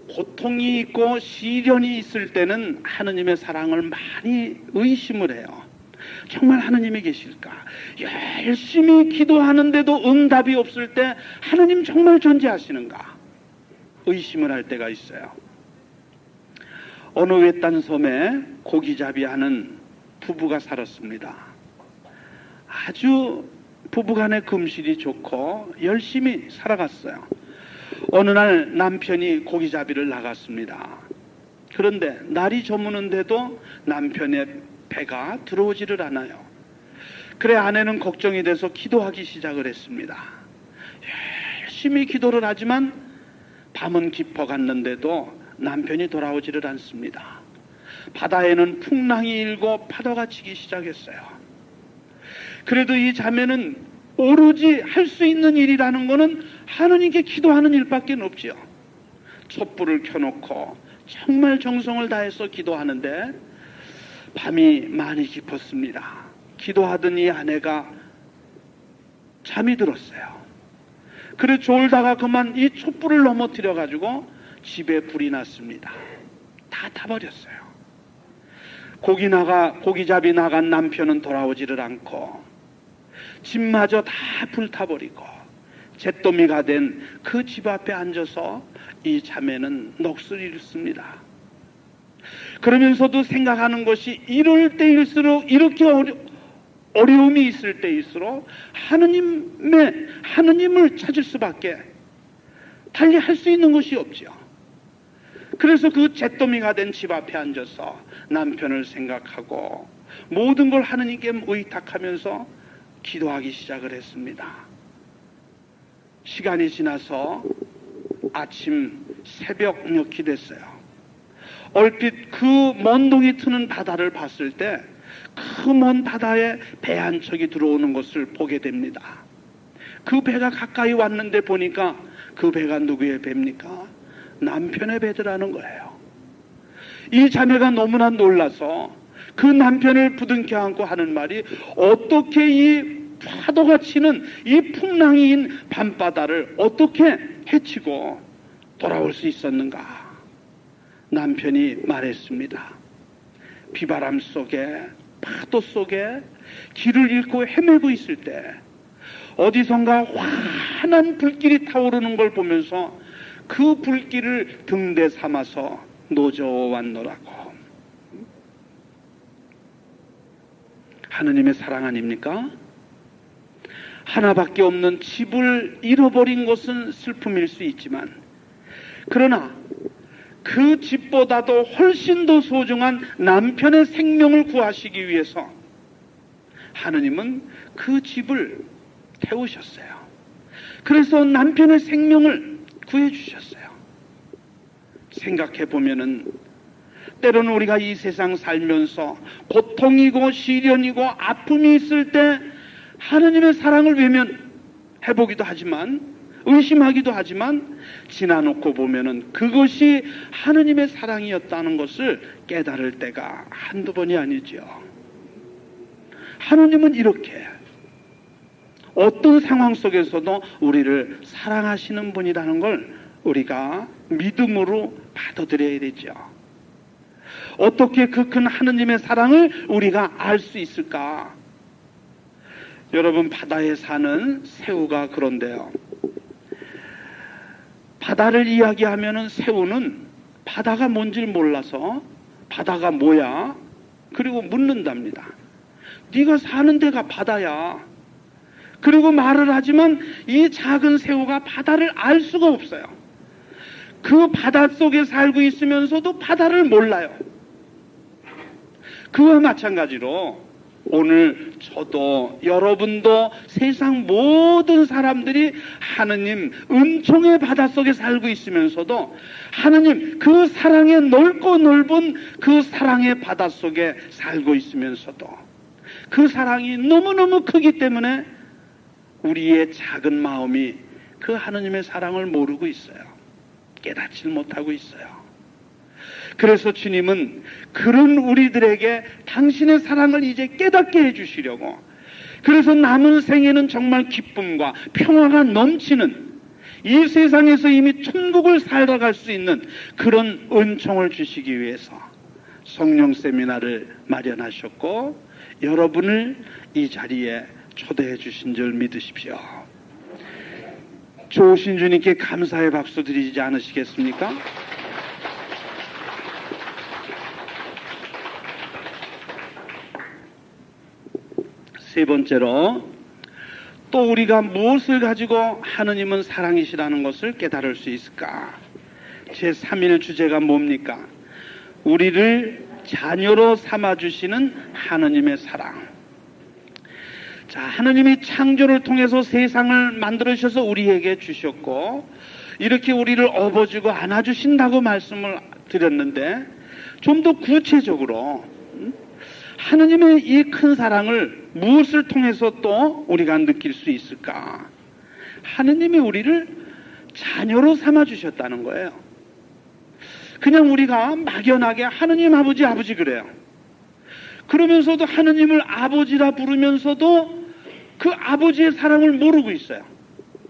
고통이 있고 시련이 있을 때는 하느님의 사랑을 많이 의심을 해요. 정말 하느님이 계실까? 열심히 기도하는데도 응답이 없을 때 하느님 정말 존재하시는가? 의심을 할 때가 있어요. 어느 외딴 섬에 고기잡이 하는 부부가 살았습니다. 아주 부부간의 금실이 좋고 열심히 살아갔어요. 어느 날 남편이 고기잡이를 나갔습니다. 그런데 날이 저무는데도 남편의 배가 들어오지를 않아요. 그래 아내는 걱정이 돼서 기도하기 시작을 했습니다. 열심히 기도를 하지만 밤은 깊어갔는데도 남편이 돌아오지를 않습니다. 바다에는 풍랑이 일고 파도가 치기 시작했어요. 그래도 이 자매는 오로지 할 수 있는 일이라는 것은 하느님께 기도하는 일밖에 없지요. 촛불을 켜놓고 정말 정성을 다해서 기도하는데 밤이 많이 깊었습니다. 기도하던 이 아내가 잠이 들었어요. 그래 졸다가 그만 이 촛불을 넘어뜨려 가지고 집에 불이 났습니다. 다 타버렸어요. 고기잡이 나간 남편은 돌아오지를 않고 집마저 다 불타버리고 잿더미가 된 그 집 앞에 앉아서 이 자매는 넋을 잃습니다. 그러면서도 생각하는 것이 이럴 때일수록, 이렇게 어려움이 있을 때일수록 하느님을 찾을 수밖에 달리 할 수 있는 것이 없지요. 그래서 그 잿더미가 된 집 앞에 앉아서 남편을 생각하고 모든 걸 하느님께 의탁하면서 기도하기 시작을 했습니다. 시간이 지나서 아침 새벽녘이 됐어요. 얼핏 그 먼 동이 트는 바다를 봤을 때 그 먼 바다에 배 한 척이 들어오는 것을 보게 됩니다. 그 배가 가까이 왔는데 보니까 그 배가 누구의 배입니까? 남편의 배더라는 거예요. 이 자매가 너무나 놀라서 그 남편을 부둥켜 안고 하는 말이, 어떻게 이 파도가 치는 이 풍랑인 밤바다를 어떻게 헤치고 돌아올 수 있었는가? 남편이 말했습니다. 비바람 속에, 파도 속에 길을 잃고 헤매고 있을 때 어디선가 환한 불길이 타오르는 걸 보면서 그 불길을 등대 삼아서 노져왔노라고. 하느님의 사랑 아닙니까? 하나밖에 없는 집을 잃어버린 것은 슬픔일 수 있지만, 그러나 그 집보다도 훨씬 더 소중한 남편의 생명을 구하시기 위해서 하느님은 그 집을 태우셨어요. 그래서 남편의 생명을 구해주셨어요. 생각해 보면은 때로는 우리가 이 세상 살면서 고통이고 시련이고 아픔이 있을 때 하느님의 사랑을 외면해보기도 하지만, 의심하기도 하지만, 지나놓고 보면은 그것이 하느님의 사랑이었다는 것을 깨달을 때가 한두 번이 아니죠. 하느님은 이렇게 어떤 상황 속에서도 우리를 사랑하시는 분이라는 걸 우리가 믿음으로 받아들여야 되죠. 어떻게 그 큰 하느님의 사랑을 우리가 알 수 있을까? 여러분, 바다에 사는 새우가 그런데요. 바다를 이야기하면은 새우는 바다가 뭔지 몰라서 바다가 뭐야? 그리고 묻는답니다. 네가 사는 데가 바다야. 그리고 말을 하지만 이 작은 새우가 바다를 알 수가 없어요. 그 바다 속에 살고 있으면서도 바다를 몰라요. 그와 마찬가지로 오늘 저도 여러분도 세상 모든 사람들이 하느님 은총의 바닷속에 살고 있으면서도 하느님 그 사랑의 넓고 넓은 그 사랑의 바닷속에 살고 있으면서도 그 사랑이 너무너무 크기 때문에 우리의 작은 마음이 그 하느님의 사랑을 모르고 있어요. 깨닫지 못하고 있어요. 그래서 주님은 그런 우리들에게 당신의 사랑을 이제 깨닫게 해주시려고, 그래서 남은 생에는 정말 기쁨과 평화가 넘치는 이 세상에서 이미 천국을 살아갈 수 있는 그런 은총을 주시기 위해서 성령 세미나를 마련하셨고 여러분을 이 자리에 초대해 주신 줄 믿으십시오. 좋으신 주님께 감사의 박수 드리지 않으시겠습니까? 세 번째로, 또 우리가 무엇을 가지고 하느님은 사랑이시라는 것을 깨달을 수 있을까? 제3일 주제가 뭡니까? 우리를 자녀로 삼아주시는 하느님의 사랑. 자, 하느님이 창조를 통해서 세상을 만들으셔서 우리에게 주셨고 이렇게 우리를 업어주고 안아주신다고 말씀을 드렸는데, 좀 더 구체적으로 하느님의 이 큰 사랑을 무엇을 통해서 또 우리가 느낄 수 있을까? 하느님이 우리를 자녀로 삼아주셨다는 거예요. 그냥 우리가 막연하게 하느님 아버지 아버지 그래요. 그러면서도 하느님을 아버지라 부르면서도 그 아버지의 사랑을 모르고 있어요.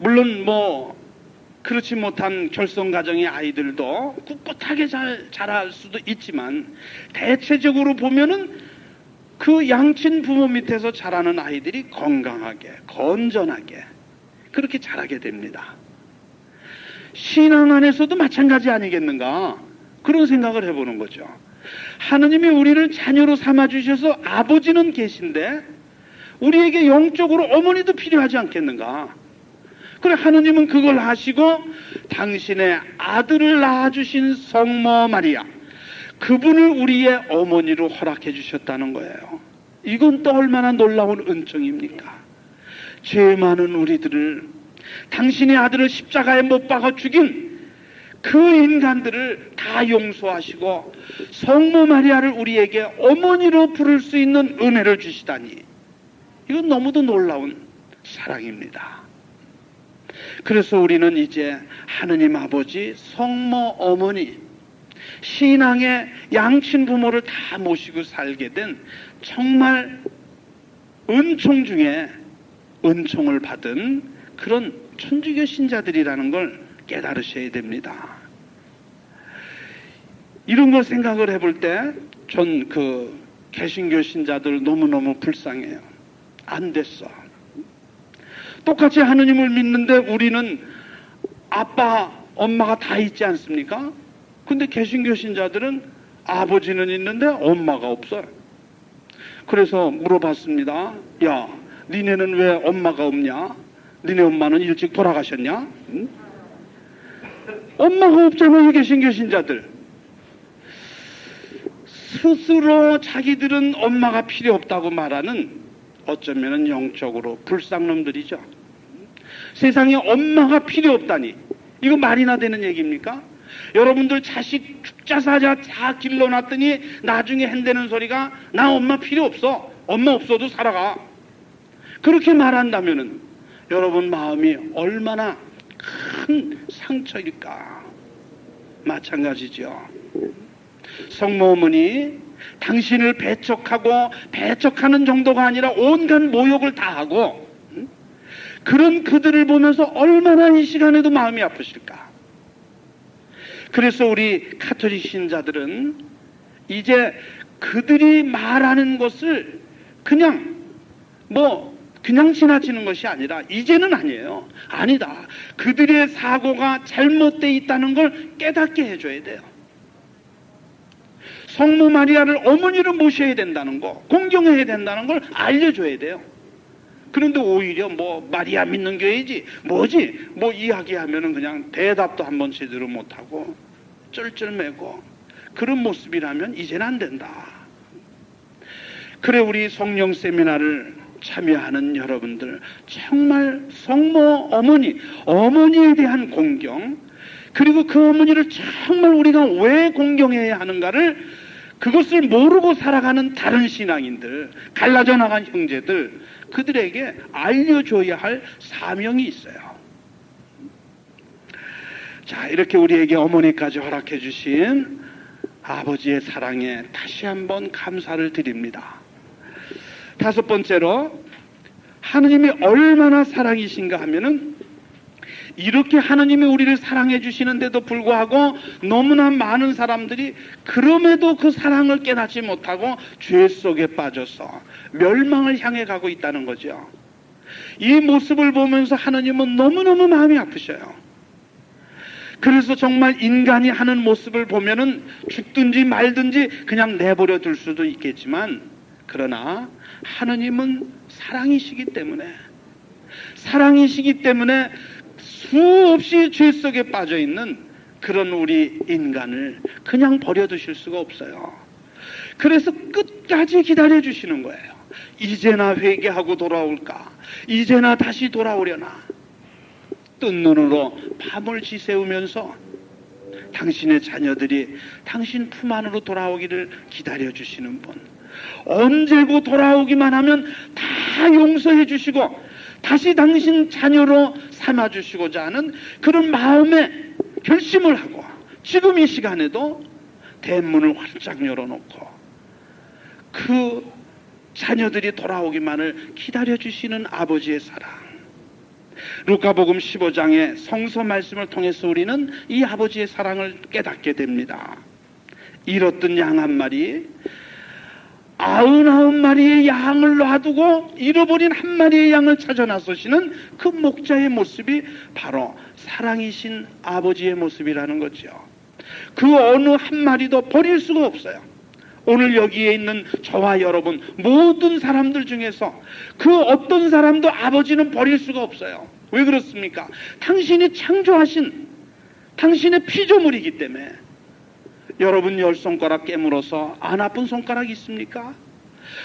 물론 그렇지 못한 결손가정의 아이들도 꿋꿋하게 잘 자랄 수도 있지만, 대체적으로 보면은 그 양친 부모 밑에서 자라는 아이들이 건강하게, 건전하게 그렇게 자라게 됩니다. 신앙 안에서도 마찬가지 아니겠는가, 그런 생각을 해보는 거죠. 하느님이 우리를 자녀로 삼아주셔서 아버지는 계신데 우리에게 영적으로 어머니도 필요하지 않겠는가. 그래, 하느님은 그걸 하시고 당신의 아들을 낳아주신 성모 마리아, 그분을 우리의 어머니로 허락해 주셨다는 거예요. 이건 또 얼마나 놀라운 은총입니까? 죄 많은 우리들을, 당신의 아들을 십자가에 못 박아 죽인 그 인간들을 다 용서하시고 성모 마리아를 우리에게 어머니로 부를 수 있는 은혜를 주시다니, 이건 너무도 놀라운 사랑입니다. 그래서 우리는 이제 하느님 아버지, 성모 어머니, 신앙의 양친 부모를 다 모시고 살게 된 정말 은총 중에 은총을 받은 그런 천주교 신자들이라는 걸 깨달으셔야 됩니다. 이런 걸 생각을 해볼 때 전 개신교 신자들 너무너무 불쌍해요. 안 됐어. 똑같이 하느님을 믿는데 우리는 아빠, 엄마가 다 있지 않습니까? 근데 개신교 신자들은 아버지는 있는데 엄마가 없어요. 그래서 물어봤습니다. 야, 니네는 왜 엄마가 없냐? 니네 엄마는 일찍 돌아가셨냐? 응? 엄마가 없잖아요, 개신교 신자들. 스스로 자기들은 엄마가 필요 없다고 말하는, 어쩌면 영적으로 불쌍놈들이죠. 세상에 엄마가 필요 없다니, 이거 말이나 되는 얘기입니까? 여러분들 자식 죽자사자 다 길러놨더니 나중에 한다는 소리가 나 엄마 필요 없어, 엄마 없어도 살아가, 그렇게 말한다면은 여러분 마음이 얼마나 큰 상처일까. 마찬가지죠. 성모 어머니, 당신을 배척하고, 배척하는 정도가 아니라 온갖 모욕을 다 하고, 그런 그들을 보면서 얼마나 이 시간에도 마음이 아프실까. 그래서 우리 가톨릭 신자들은 이제 그들이 말하는 것을 그냥 지나치는 것이 아니라, 이제는 아니에요. 아니다. 그들의 사고가 잘못되어 있다는 걸 깨닫게 해줘야 돼요. 성모 마리아를 어머니로 모셔야 된다는 거, 공경해야 된다는 걸 알려줘야 돼요. 그런데 오히려 마리아 믿는 교회지 뭐지 이야기하면은 그냥 대답도 한번 제대로 못하고 쩔쩔매고, 그런 모습이라면 이제는 안 된다. 그래, 우리 성령 세미나를 참여하는 여러분들, 정말 성모 어머니에 대한 공경, 그리고 그 어머니를 정말 우리가 왜 공경해야 하는가를, 그것을 모르고 살아가는 다른 신앙인들, 갈라져 나간 형제들, 그들에게 알려줘야 할 사명이 있어요. 자, 이렇게 우리에게 어머니까지 허락해 주신 아버지의 사랑에 다시 한번 감사를 드립니다. 다섯 번째로, 하느님이 얼마나 사랑이신가 하면은, 이렇게 하느님이 우리를 사랑해 주시는데도 불구하고 너무나 많은 사람들이 그럼에도 그 사랑을 깨닫지 못하고 죄 속에 빠져서 멸망을 향해 가고 있다는 거죠. 이 모습을 보면서 하느님은 너무너무 마음이 아프셔요. 그래서 정말 인간이 하는 모습을 보면은 죽든지 말든지 그냥 내버려 둘 수도 있겠지만, 그러나 하느님은 사랑이시기 때문에 수없이 죄 속에 빠져 있는 그런 우리 인간을 그냥 버려두실 수가 없어요. 그래서 끝까지 기다려 주시는 거예요. 이제나 회개하고 돌아올까? 이제나 다시 돌아오려나? 뜬 눈으로 밤을 지새우면서 당신의 자녀들이 당신 품 안으로 돌아오기를 기다려 주시는 분, 언제고 돌아오기만 하면 다 용서해 주시고 다시 당신 자녀로 삼아주시고자 하는 그런 마음에 결심을 하고, 지금 이 시간에도 대문을 활짝 열어놓고 그 자녀들이 돌아오기만을 기다려주시는 아버지의 사랑, 루카복음 15장의 성서 말씀을 통해서 우리는 이 아버지의 사랑을 깨닫게 됩니다. 잃었던 양 한 마리, 99마리의 양을 놔두고 잃어버린 한 마리의 양을 찾아 나서시는 그 목자의 모습이 바로 사랑이신 아버지의 모습이라는 거죠. 그 어느 한 마리도 버릴 수가 없어요. 오늘 여기에 있는 저와 여러분 모든 사람들 중에서 그 어떤 사람도 아버지는 버릴 수가 없어요. 왜 그렇습니까? 당신이 창조하신 당신의 피조물이기 때문에. 여러분 10손가락 깨물어서 안 아픈 손가락 있습니까?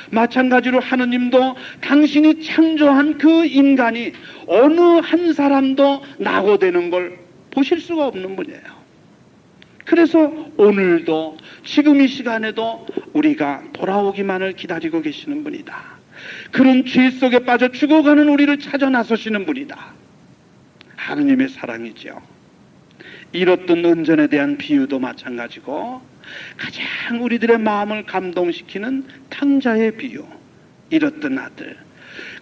마찬가지로 하느님도 당신이 창조한 그 인간이 어느 한 사람도 낙오되는 걸 보실 수가 없는 분이에요. 그래서 오늘도 지금 이 시간에도 우리가 돌아오기만을 기다리고 계시는 분이다. 그런 죄 속에 빠져 죽어가는 우리를 찾아 나서시는 분이다. 하느님의 사랑이죠. 잃었던 은전에 대한 비유도 마찬가지고 가장 우리들의 마음을 감동시키는 탕자의 비유. 잃었던 아들.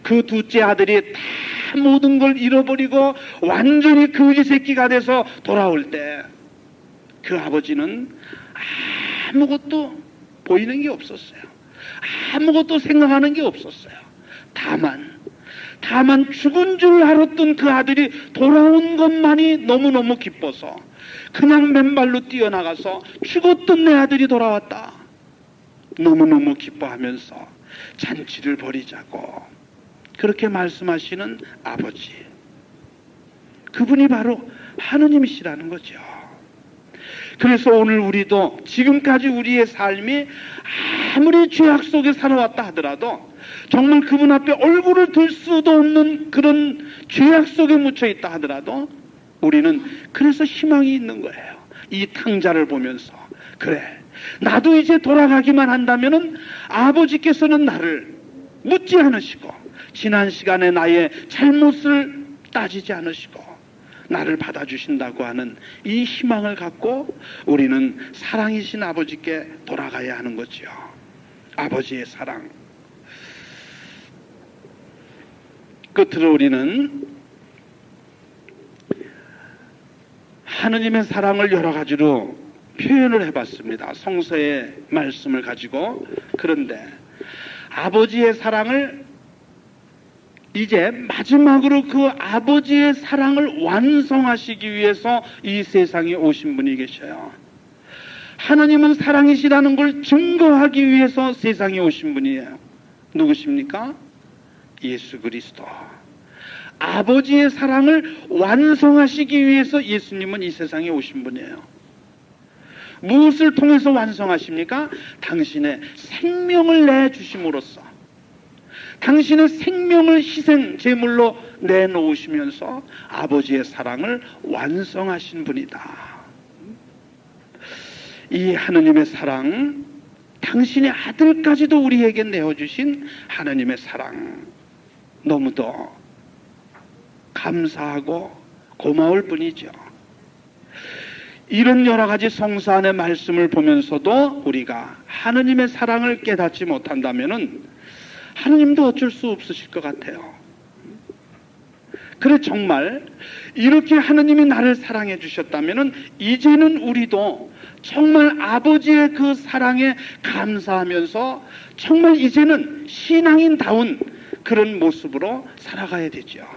그 둘째 아들이 다 모든 걸 잃어버리고 완전히 거지 새끼가 돼서 돌아올 때 그 아버지는 아무것도 보이는 게 없었어요. 아무것도 생각하는 게 없었어요. 다만 죽은 줄 알았던 그 아들이 돌아온 것만이 너무너무 기뻐서 그냥 맨발로 뛰어나가서 죽었던 내 아들이 돌아왔다. 너무너무 기뻐하면서 잔치를 벌이자고 그렇게 말씀하시는 아버지. 그분이 바로 하느님이시라는 거죠. 그래서 오늘 우리도 지금까지 우리의 삶이 아무리 죄악 속에 살아왔다 하더라도 정말 그분 앞에 얼굴을 들 수도 없는 그런 죄악 속에 묻혀 있다 하더라도 우리는 그래서 희망이 있는 거예요. 이 탕자를 보면서 그래 나도 이제 돌아가기만 한다면은 아버지께서는 나를 묻지 않으시고 지난 시간에 나의 잘못을 따지지 않으시고 나를 받아주신다고 하는 이 희망을 갖고 우리는 사랑이신 아버지께 돌아가야 하는 거죠. 아버지의 사랑. 끝으로 우리는 하느님의 사랑을 여러 가지로 표현을 해봤습니다. 성서의 말씀을 가지고. 그런데 아버지의 사랑을 이제 마지막으로 그 아버지의 사랑을 완성하시기 위해서 이 세상에 오신 분이 계셔요. 하나님은 사랑이시라는 걸 증거하기 위해서 세상에 오신 분이에요. 누구십니까? 예수 그리스도. 아버지의 사랑을 완성하시기 위해서 예수님은 이 세상에 오신 분이에요. 무엇을 통해서 완성하십니까? 당신의 생명을 내주심으로써 당신의 생명을 희생 제물로 내놓으시면서 아버지의 사랑을 완성하신 분이다. 이 하느님의 사랑, 당신의 아들까지도 우리에게 내어주신 하느님의 사랑, 너무도 감사하고 고마울 뿐이죠. 이런 여러 가지 성서 안의 말씀을 보면서도 우리가 하느님의 사랑을 깨닫지 못한다면은 하느님도 어쩔 수 없으실 것 같아요. 그래 정말 이렇게 하느님이 나를 사랑해 주셨다면은 이제는 우리도 정말 아버지의 그 사랑에 감사하면서 정말 이제는 신앙인다운 그런 모습으로 살아가야 되죠.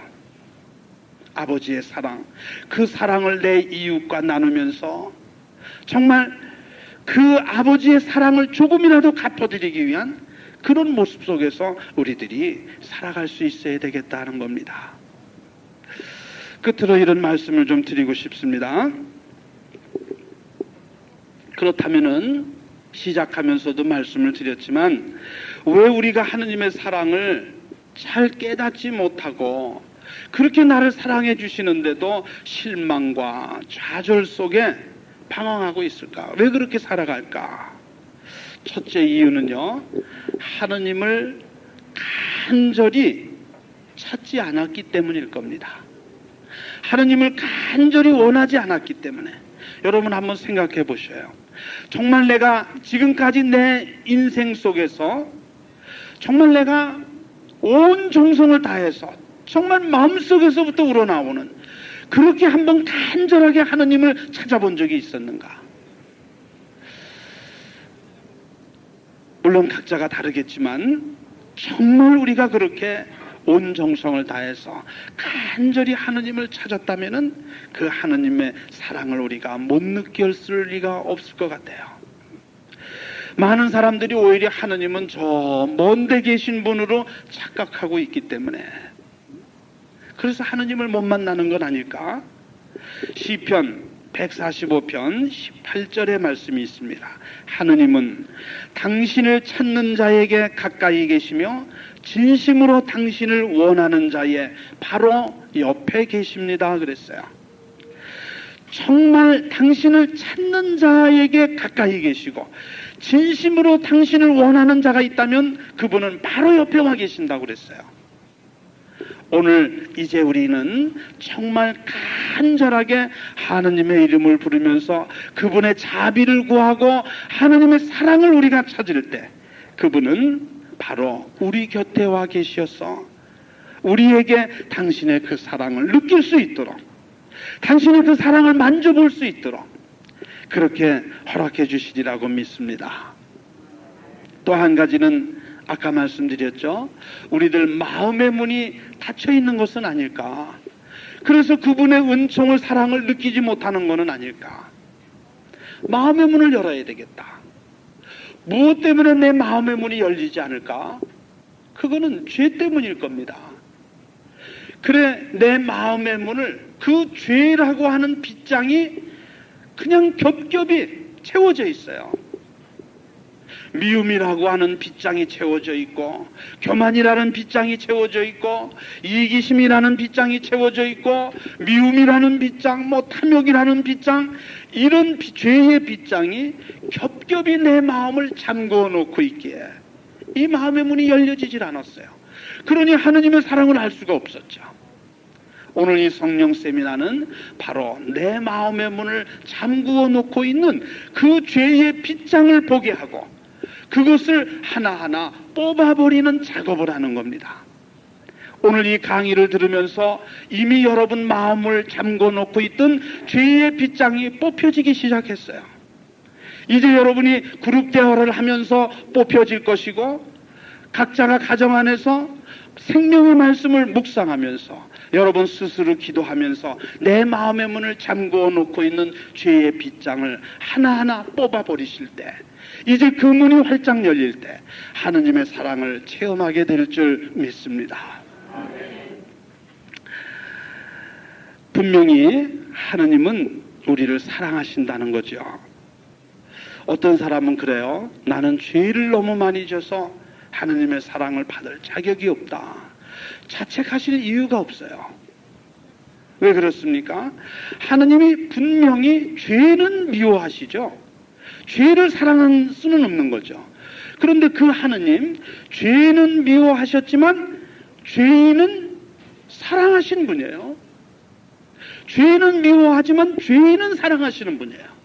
아버지의 사랑, 그 사랑을 내 이웃과 나누면서 정말 그 아버지의 사랑을 조금이라도 갚아드리기 위한 그런 모습 속에서 우리들이 살아갈 수 있어야 되겠다는 겁니다. 끝으로 이런 말씀을 좀 드리고 싶습니다. 그렇다면은 시작하면서도 말씀을 드렸지만 왜 우리가 하느님의 사랑을 잘 깨닫지 못하고 그렇게 나를 사랑해 주시는데도 실망과 좌절 속에 방황하고 있을까? 왜 그렇게 살아갈까? 첫째 이유는요, 하느님을 간절히 찾지 않았기 때문일 겁니다. 하느님을 간절히 원하지 않았기 때문에. 여러분 한번 생각해 보셔요. 정말 내가 지금까지 내 인생 속에서 정말 내가 온 정성을 다해서 정말 마음속에서부터 우러나오는, 그렇게 한번 간절하게 하느님을 찾아본 적이 있었는가? 물론 각자가 다르겠지만 정말 우리가 그렇게 온 정성을 다해서 간절히 하느님을 찾았다면 그 하느님의 사랑을 우리가 못 느꼈을 리가 없을 것 같아요. 많은 사람들이 오히려 하느님은 저 먼데 계신 분으로 착각하고 있기 때문에 그래서 하느님을 못 만나는 건 아닐까? 시편 145편 18절의 말씀이 있습니다. 하느님은 당신을 찾는 자에게 가까이 계시며 진심으로 당신을 원하는 자의 바로 옆에 계십니다. 그랬어요. 정말 당신을 찾는 자에게 가까이 계시고 진심으로 당신을 원하는 자가 있다면 그분은 바로 옆에 와 계신다고 그랬어요. 오늘 이제 우리는 정말 간절하게 하느님의 이름을 부르면서 그분의 자비를 구하고 하느님의 사랑을 우리가 찾을 때 그분은 바로 우리 곁에 와 계셔서 우리에게 당신의 그 사랑을 느낄 수 있도록, 당신의 그 사랑을 만져볼 수 있도록 그렇게 허락해 주시리라고 믿습니다. 또 한 가지는 아까 말씀드렸죠. 우리들 마음의 문이 닫혀 있는 것은 아닐까? 그래서 그분의 은총을, 사랑을 느끼지 못하는 것은 아닐까? 마음의 문을 열어야 되겠다. 무엇 때문에 내 마음의 문이 열리지 않을까? 그거는 죄 때문일 겁니다. 그래, 내 마음의 문을 그 죄라고 하는 빗장이 그냥 겹겹이 채워져 있어요. 미움이라고 하는 빗장이 채워져 있고, 교만이라는 빗장이 채워져 있고, 이기심이라는 빗장이 채워져 있고, 미움이라는 빗장, 탐욕이라는 빗장, 이런 죄의 빗장이 겹겹이 내 마음을 잠궈 놓고 있기에 이 마음의 문이 열려지질 않았어요. 그러니 하느님의 사랑을 알 수가 없었죠. 오늘 이 성령 세미나는 바로 내 마음의 문을 잠그어 놓고 있는 그 죄의 빗장을 보게 하고 그것을 하나하나 뽑아버리는 작업을 하는 겁니다. 오늘 이 강의를 들으면서 이미 여러분 마음을 잠궈 놓고 있던 죄의 빗장이 뽑혀지기 시작했어요. 이제 여러분이 그룹 대화를 하면서 뽑혀질 것이고 각자가 가정 안에서 생명의 말씀을 묵상하면서 여러분 스스로 기도하면서 내 마음의 문을 잠궈 놓고 있는 죄의 빗장을 하나하나 뽑아버리실 때 이제 그 문이 활짝 열릴 때 하느님의 사랑을 체험하게 될 줄 믿습니다. 분명히 하느님은 우리를 사랑하신다는 거죠. 어떤 사람은 그래요. 나는 죄를 너무 많이 져서 하느님의 사랑을 받을 자격이 없다. 자책하실 이유가 없어요. 왜 그렇습니까? 하느님이 분명히 죄는 미워하시죠. 죄를 사랑할 수는 없는 거죠. 그런데 그 하느님, 죄는 미워하셨지만 죄인은 사랑하신 분이에요. 죄는 미워하지만 죄인은 사랑하시는 분이에요.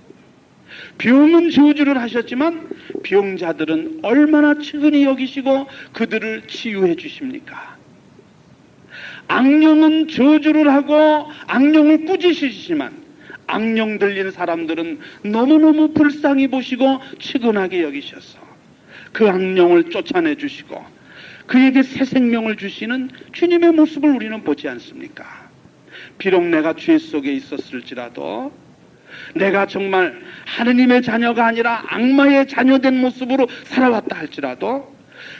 병은 저주를 하셨지만 병자들은 얼마나 측은히 여기시고 그들을 치유해 주십니까? 악령은 저주를 하고 악령을 꾸짖으시지만 악령 들린 사람들은 너무너무 불쌍히 보시고 측은하게 여기셔서 그 악령을 쫓아내 주시고 그에게 새 생명을 주시는 주님의 모습을 우리는 보지 않습니까? 비록 내가 죄 속에 있었을지라도 내가 정말 하느님의 자녀가 아니라 악마의 자녀된 모습으로 살아왔다 할지라도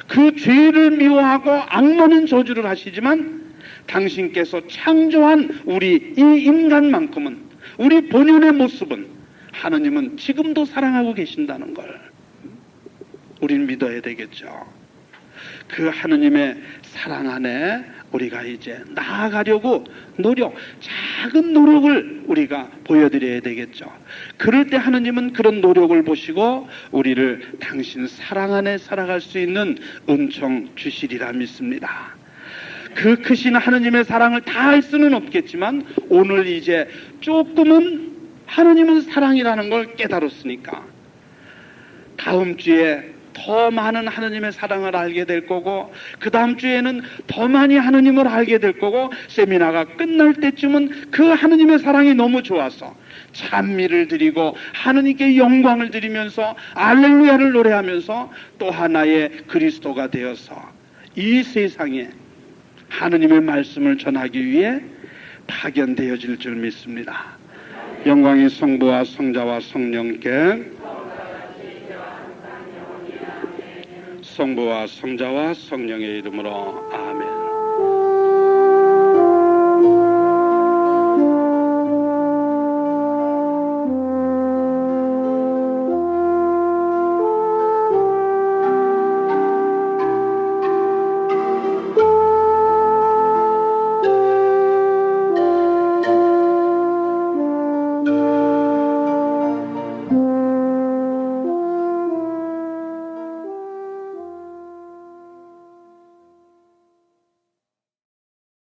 그 죄를 미워하고 악마는 저주를 하시지만 당신께서 창조한 우리 이 인간만큼은 우리 본연의 모습은 하느님은 지금도 사랑하고 계신다는 걸 우린 믿어야 되겠죠. 그 하느님의 사랑 안에 우리가 이제 나아가려고 작은 노력을 우리가 보여드려야 되겠죠. 그럴 때 하느님은 그런 노력을 보시고 우리를 당신 사랑 안에 살아갈 수 있는 은총 주시리라 믿습니다. 그 크신 하느님의 사랑을 다 할 수는 없겠지만 오늘 이제 조금은 하느님은 사랑이라는 걸 깨달았으니까 다음 주에 더 많은 하느님의 사랑을 알게 될 거고, 그 다음 주에는 더 많이 하느님을 알게 될 거고, 세미나가 끝날 때쯤은 그 하느님의 사랑이 너무 좋아서 찬미를 드리고 하느님께 영광을 드리면서 알렐루야를 노래하면서 또 하나의 그리스도가 되어서 이 세상에 하느님의 말씀을 전하기 위해 파견되어질 줄 믿습니다. 영광이 성부와 성자와 성령께, 성부와 성자와 성령의 이름으로 아멘.